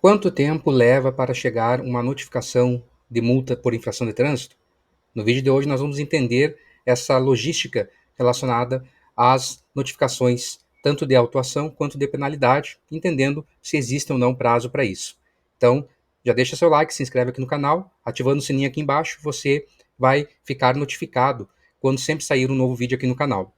Quanto tempo leva para chegar uma notificação de multa por infração de trânsito? No vídeo de hoje nós vamos entender essa logística relacionada às notificações, tanto de autuação quanto de penalidade, entendendo se existe ou não prazo para isso. Então, já deixa seu like, se inscreve aqui no canal, ativando o sininho aqui embaixo, você vai ficar notificado quando sempre sair um novo vídeo aqui no canal.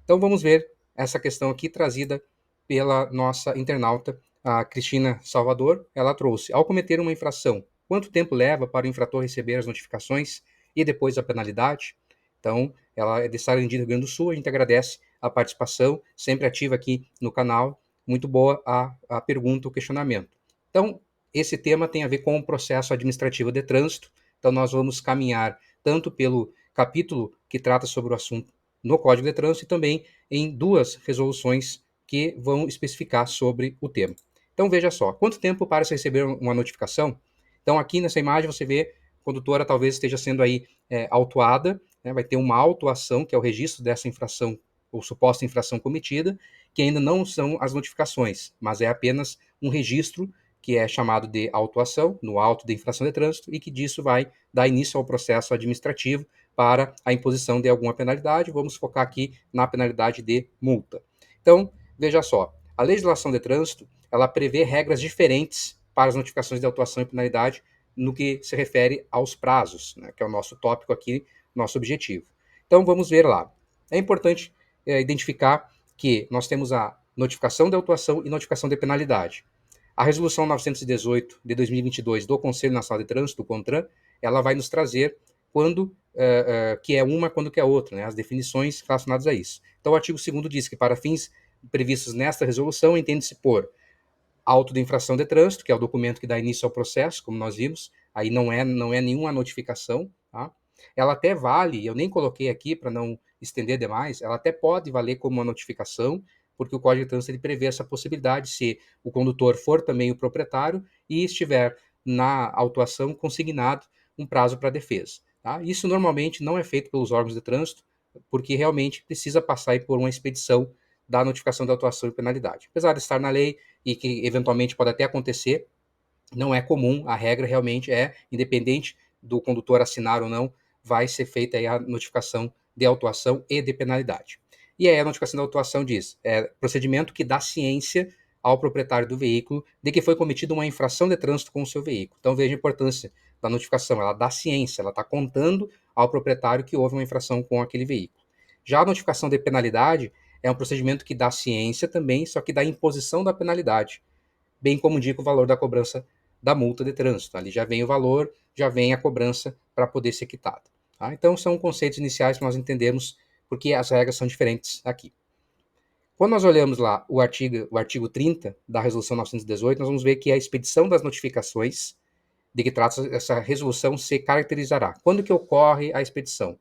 Então vamos ver essa questão aqui trazida pela nossa internauta, a Cristina Salvador. Ela trouxe: ao cometer uma infração, quanto tempo leva para o infrator receber as notificações e depois a penalidade? Então, ela é de Sarandi, Rio Grande do Sul. A gente agradece a participação, sempre ativa aqui no canal. Muito boa a pergunta, o questionamento. Então, esse tema tem a ver com o processo administrativo de trânsito. Então, nós vamos caminhar tanto pelo capítulo que trata sobre o assunto no Código de Trânsito e também em duas resoluções que vão especificar sobre o tema. Então veja só, quanto tempo para se receber uma notificação? Então aqui nessa imagem você vê a condutora talvez esteja sendo aí autuada, né, vai ter uma autuação, que é o registro dessa infração ou suposta infração cometida, que ainda não são as notificações, mas é apenas um registro que é chamado de autuação, no auto de infração de trânsito, e que disso vai dar início ao processo administrativo para a imposição de alguma penalidade. Vamos focar aqui na penalidade de multa. Então, veja só, a legislação de trânsito, ela prevê regras diferentes para as notificações de autuação e penalidade no que se refere aos prazos, né, que é o nosso tópico aqui, nosso objetivo. Então, vamos ver lá. É importante identificar que nós temos a notificação de autuação e notificação de penalidade. A resolução 918 de 2022 do Conselho Nacional de Trânsito, o CONTRAN, ela vai nos trazer quando que é uma, quando que é outra, né, as definições relacionadas a isso. Então, o artigo 2º diz que, para fins previstos nesta resolução, entende-se por auto de infração de trânsito, que é o documento que dá início ao processo, como nós vimos, aí não é nenhuma notificação, tá? Ela até vale, eu nem coloquei aqui para não estender demais, ela até pode valer como uma notificação, porque o Código de Trânsito ele prevê essa possibilidade se o condutor for também o proprietário e estiver na autuação consignado um prazo para defesa. Tá? Isso normalmente não é feito pelos órgãos de trânsito, porque realmente precisa passar por uma expedição da notificação de autuação e penalidade. Apesar de estar na lei e que eventualmente pode até acontecer, não é comum, a regra realmente é, independente do condutor assinar ou não, vai ser feita aí a notificação de autuação e de penalidade. E aí a notificação de autuação diz, procedimento que dá ciência ao proprietário do veículo de que foi cometida uma infração de trânsito com o seu veículo. Então veja a importância da notificação, ela dá ciência, ela está contando ao proprietário que houve uma infração com aquele veículo. Já a notificação de penalidade é um procedimento que dá ciência também, só que dá imposição da penalidade, bem como indica o valor da cobrança da multa de trânsito. Ali já vem o valor, já vem a cobrança para poder ser quitada. Tá? Então, são conceitos iniciais que nós entendemos porque as regras são diferentes aqui. Quando nós olhamos lá o artigo 30 da Resolução 918, nós vamos ver que a expedição das notificações de que trata essa resolução se caracterizará. Quando que ocorre a expedição?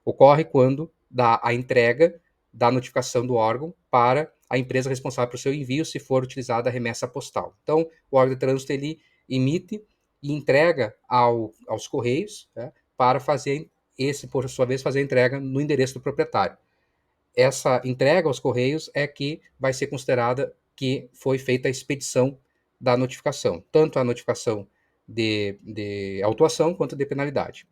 Ocorre quando dá a entrega da notificação do órgão para a empresa responsável por seu envio, se for utilizada a remessa postal. Então, o órgão de trânsito ele emite e entrega aos Correios, né, para fazer por sua vez, fazer a entrega no endereço do proprietário. Essa entrega aos Correios é que vai ser considerada que foi feita a expedição da notificação, tanto a notificação de autuação quanto de penalidade.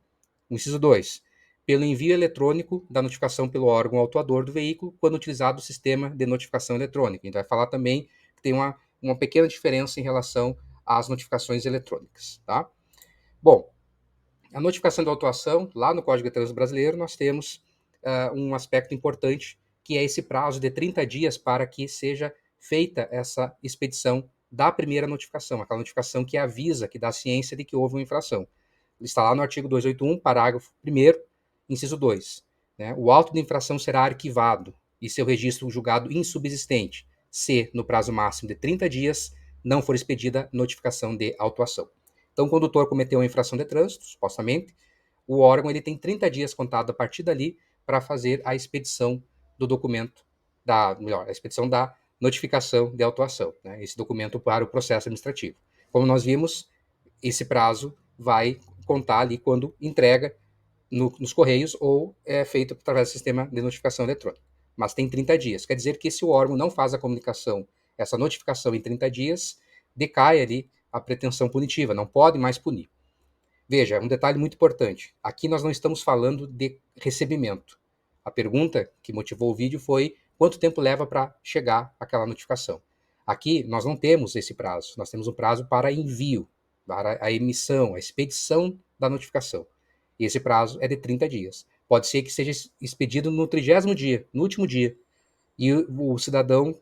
Inciso 2. Pelo envio eletrônico da notificação pelo órgão autuador do veículo, quando utilizado o sistema de notificação eletrônica. A gente vai falar também que tem uma pequena diferença em relação às notificações eletrônicas. Tá? Bom, a notificação de autuação, lá no Código de Trânsito Brasileiro, nós temos um aspecto importante, que é esse prazo de 30 dias para que seja feita essa expedição da primeira notificação, aquela notificação que avisa, que dá ciência de que houve uma infração. Está lá no artigo 281, parágrafo 1º, inciso 2. Né? O auto de infração será arquivado e seu registro julgado insubsistente, se, no prazo máximo de 30 dias, não for expedida notificação de autuação. Então, o condutor cometeu uma infração de trânsito, supostamente, o órgão ele tem 30 dias contado a partir dali para fazer a expedição do documento, a expedição da notificação de autuação, né? Esse documento para o processo administrativo. Como nós vimos, esse prazo vai contar ali quando entrega nos Correios ou é feito através do sistema de notificação eletrônica. Mas tem 30 dias. Quer dizer que se o órgão não faz a comunicação, essa notificação em 30 dias, decai ali a pretensão punitiva, não pode mais punir. Veja, um detalhe muito importante. Aqui nós não estamos falando de recebimento. A pergunta que motivou o vídeo foi quanto tempo leva para chegar aquela notificação. Aqui nós não temos esse prazo, nós temos um prazo para envio, para a emissão, a expedição da notificação. E esse prazo é de 30 dias. Pode ser que seja expedido no 30º dia, no último dia. E o cidadão,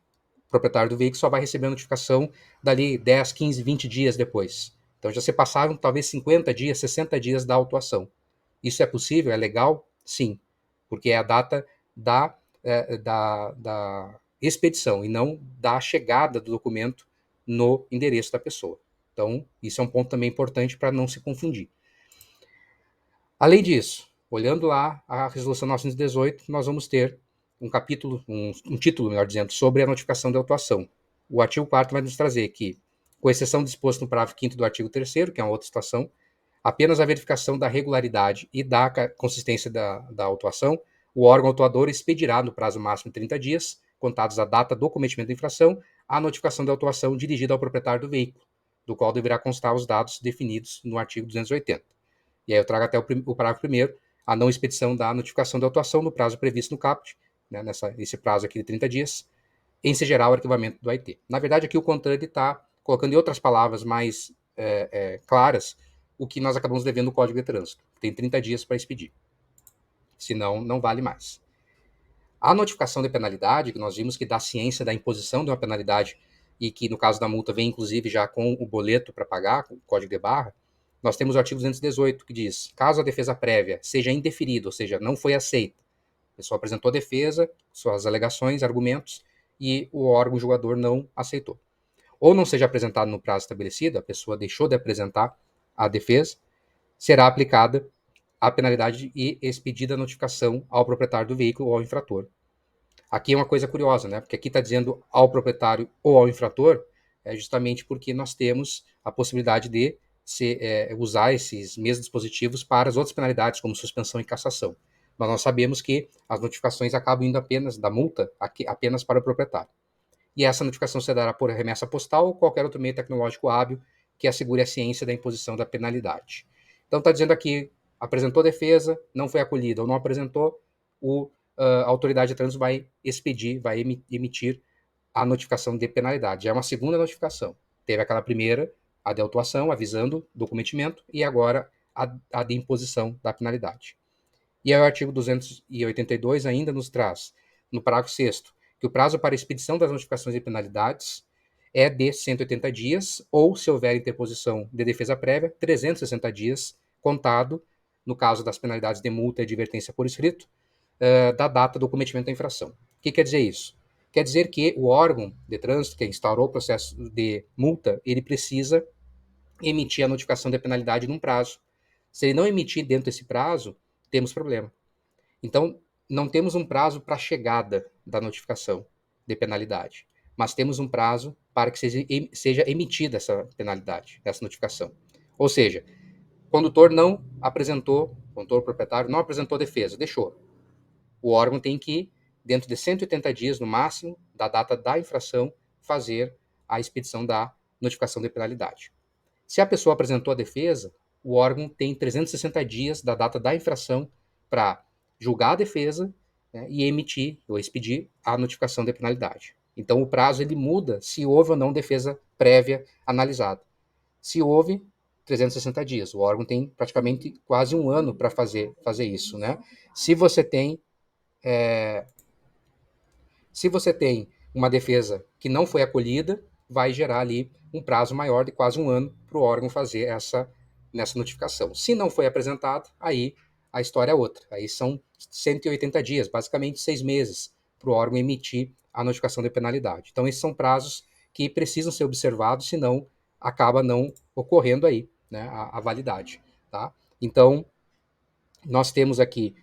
proprietário do veículo, só vai receber a notificação dali 10, 15, 20 dias depois. Então já se passaram talvez 50 dias, 60 dias da autuação. Isso é possível? É legal? Sim, porque é a data da expedição e não da chegada do documento no endereço da pessoa. Então, isso é um ponto também importante para não se confundir. Além disso, olhando lá a Resolução 918, nós vamos ter um capítulo, um título, melhor dizendo, sobre a notificação de autuação. O artigo 4º vai nos trazer que, com exceção disposto no parágrafo 5º do artigo 3º, que é uma outra situação, apenas a verificação da regularidade e da consistência da autuação, o órgão autuador expedirá, no prazo máximo de 30 dias, contados a data do cometimento da infração, a notificação de autuação dirigida ao proprietário do veículo, do qual deverá constar os dados definidos no artigo 280. E aí eu trago até o parágrafo 1º, a não expedição da notificação de autuação no prazo previsto no caput, né, esse prazo aqui de 30 dias, ensejará o arquivamento do AIT. Na verdade, aqui o CONTRAN está colocando em outras palavras mais claras o que nós acabamos devendo no Código de Trânsito. Tem 30 dias para expedir. Senão, não vale mais. A notificação de penalidade, que nós vimos que dá ciência da imposição de uma penalidade e que, no caso da multa, vem inclusive já com o boleto para pagar, com o código de barra, nós temos o artigo 218, que diz, caso a defesa prévia seja indeferida, ou seja, não foi aceita, a pessoa apresentou a defesa, suas alegações, argumentos, e o órgão julgador não aceitou. Ou não seja apresentado no prazo estabelecido, a pessoa deixou de apresentar a defesa, será aplicada a penalidade e expedida a notificação ao proprietário do veículo ou ao infrator. Aqui é uma coisa curiosa, né? Porque aqui está dizendo ao proprietário ou ao infrator, justamente porque nós temos a possibilidade de usar esses mesmos dispositivos para as outras penalidades, como suspensão e cassação. Mas nós sabemos que as notificações acabam indo apenas da multa, apenas para o proprietário. E essa notificação se dará por remessa postal ou qualquer outro meio tecnológico hábil que assegure a ciência da imposição da penalidade. Então está dizendo aqui, apresentou defesa, não foi acolhida ou não apresentou, a autoridade de trânsito vai expedir, vai emitir a notificação de penalidade. É uma segunda notificação. Teve aquela primeira, a de autuação, avisando do cometimento, e agora a de imposição da penalidade. E aí o artigo 282 ainda nos traz, no parágrafo 6º, que o prazo para expedição das notificações de penalidades é de 180 dias, ou, se houver interposição de defesa prévia, 360 dias, contado, no caso das penalidades de multa e advertência por escrito, da data do cometimento da infração. O que quer dizer isso? Quer dizer que o órgão de trânsito que instaurou o processo de multa, ele precisa emitir a notificação de penalidade num prazo. Se ele não emitir dentro desse prazo, temos problema. Então, não temos um prazo para a chegada da notificação de penalidade, mas temos um prazo para que seja emitida essa penalidade, essa notificação. Ou seja, o condutor não apresentou, o condutor proprietário não apresentou defesa, deixou. O órgão tem que, dentro de 180 dias no máximo, da data da infração, fazer a expedição da notificação de penalidade. Se a pessoa apresentou a defesa, o órgão tem 360 dias da data da infração para julgar a defesa, né, e emitir ou expedir a notificação de penalidade. Então o prazo ele muda se houve ou não defesa prévia analisada. Se houve, 360 dias. O órgão tem praticamente quase um ano para fazer isso, né? Se você tem uma defesa que não foi acolhida, vai gerar ali um prazo maior de quase um ano para o órgão fazer nessa notificação. Se não foi apresentado, aí a história é outra. Aí são 180 dias, basicamente 6 meses, para o órgão emitir a notificação de penalidade. Então, esses são prazos que precisam ser observados, senão acaba não ocorrendo aí, né, a validade. Tá? Então, nós temos aqui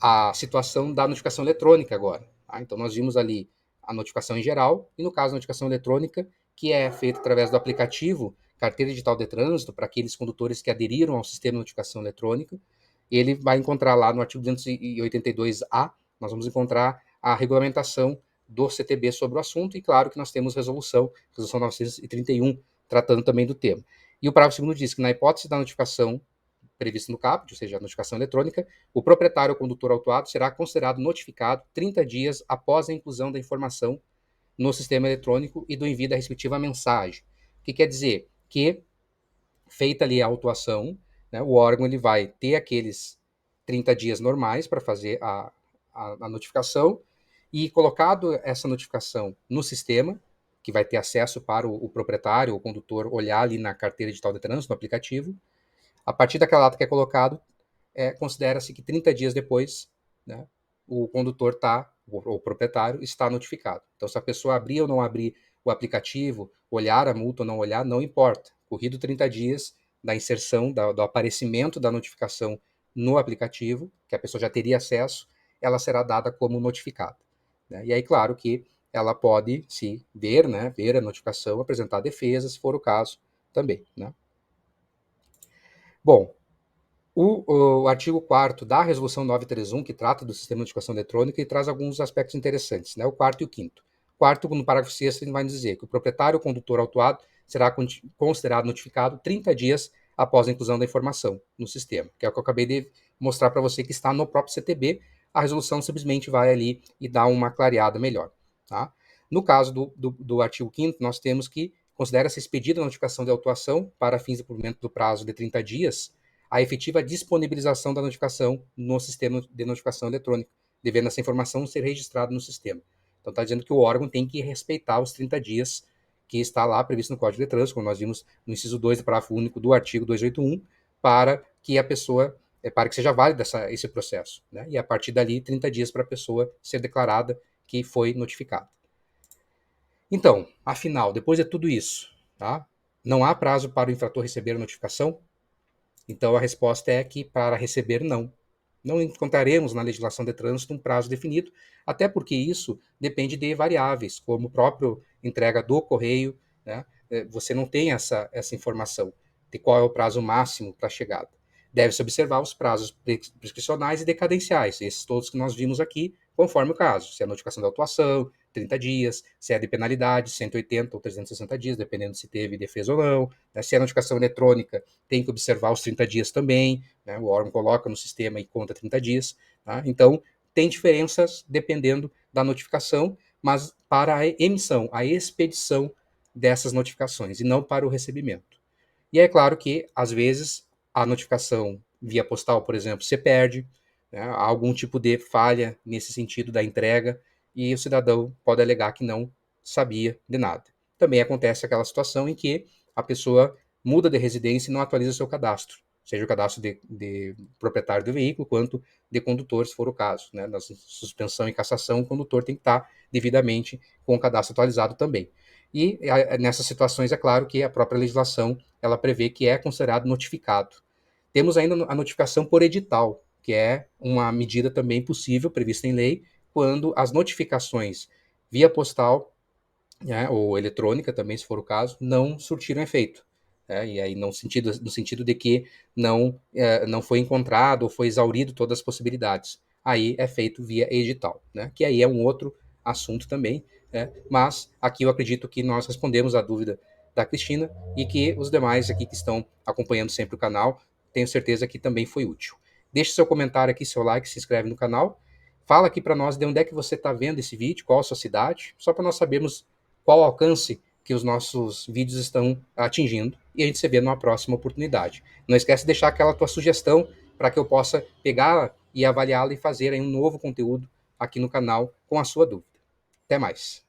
a situação da notificação eletrônica agora. Tá? Então, nós vimos ali a notificação em geral, e no caso, a notificação eletrônica, que é feita através do aplicativo Carteira Digital de Trânsito, para aqueles condutores que aderiram ao sistema de notificação eletrônica, ele vai encontrar lá no artigo 282A, nós vamos encontrar a regulamentação do CTB sobre o assunto, e claro que nós temos resolução 931, tratando também do tema. E o parágrafo 2º diz que, na hipótese da notificação prevista no caput, ou seja, a notificação eletrônica, o proprietário ou condutor autuado será considerado notificado 30 dias após a inclusão da informação no sistema eletrônico e do envio da respectiva mensagem. O que quer dizer? Que, feita ali a autuação, né, o órgão ele vai ter aqueles 30 dias normais para fazer a notificação, e colocado essa notificação no sistema, que vai ter acesso para o proprietário ou condutor olhar ali na carteira digital de trânsito, no aplicativo, a partir daquela data que é colocado, considera-se que 30 dias depois, né, o condutor o proprietário está notificado. Então, se a pessoa abrir ou não abrir o aplicativo, olhar a multa ou não olhar, não importa. Corrido 30 dias da inserção, do aparecimento da notificação no aplicativo, que a pessoa já teria acesso, ela será dada como notificada. Né? E aí, claro que ela pode se ver, né, ver a notificação, apresentar defesa, se for o caso, também. Né? Bom, o artigo 4º da Resolução 931, que trata do sistema de notificação eletrônica, e traz alguns aspectos interessantes, né? O 4º e o 5º. O 4º, no parágrafo 6º, ele vai dizer que o proprietário ou condutor autuado será considerado notificado 30 dias após a inclusão da informação no sistema, que é o que eu acabei de mostrar para você, que está no próprio CTB. A resolução simplesmente vai ali e dá uma clareada melhor. Tá? No caso do artigo 5º, nós temos que considera-se expedida a notificação de autuação para fins de cumprimento do prazo de 30 dias, a efetiva disponibilização da notificação no sistema de notificação eletrônica, devendo essa informação ser registrada no sistema. Então, está dizendo que o órgão tem que respeitar os 30 dias que está lá previsto no Código de Trânsito, como nós vimos no inciso 2 do parágrafo único do artigo 281, para que a pessoa, para que seja válido esse processo. Né? E a partir dali, 30 dias para a pessoa ser declarada que foi notificada. Então, afinal, depois de tudo isso, tá? Não há prazo para o infrator receber a notificação? Então, a resposta é que, para receber, não. Não encontraremos na legislação de trânsito um prazo definido, até porque isso depende de variáveis, como o próprio entrega do correio, né? Você não tem essa informação de qual é o prazo máximo para a chegada. Deve-se observar os prazos prescricionais e decadenciais, esses todos que nós vimos aqui, conforme o caso. Se é notificação de autuação, 30 dias, se é de penalidade, 180 ou 360 dias, dependendo se teve defesa ou não. Né? Se é notificação eletrônica, tem que observar os 30 dias também, né? O órgão coloca no sistema e conta 30 dias. Tá? Então, tem diferenças dependendo da notificação, mas para a emissão, a expedição dessas notificações, e não para o recebimento. E é claro que, às vezes, a notificação via postal, por exemplo, se perde, né? Há algum tipo de falha nesse sentido da entrega, e o cidadão pode alegar que não sabia de nada. Também acontece aquela situação em que a pessoa muda de residência e não atualiza seu cadastro, seja o cadastro de proprietário do veículo, quanto de condutor, se for o caso. Né? Na suspensão e cassação, o condutor tem que estar devidamente com o cadastro atualizado também. E nessas situações, é claro que a própria legislação ela prevê que é considerado notificado. Temos ainda a notificação por edital, que é uma medida também possível, prevista em lei, quando as notificações via postal, né, ou eletrônica também, se for o caso, não surtiram efeito. E aí no sentido de que não foi encontrado ou foi exaurido todas as possibilidades. Aí é feito via edital, né, que aí é um outro assunto também, mas aqui eu acredito que nós respondemos a dúvida da Cristina e que os demais aqui que estão acompanhando sempre o canal, tenho certeza que também foi útil. Deixe seu comentário aqui, seu like, se inscreve no canal. Fala aqui para nós de onde é que você está vendo esse vídeo, qual a sua cidade, só para nós sabermos qual o alcance que os nossos vídeos estão atingindo, e a gente se vê numa próxima oportunidade. Não esquece de deixar aquela tua sugestão para que eu possa pegar e avaliá-la e fazer aí um novo conteúdo aqui no canal com a sua dúvida. Até mais.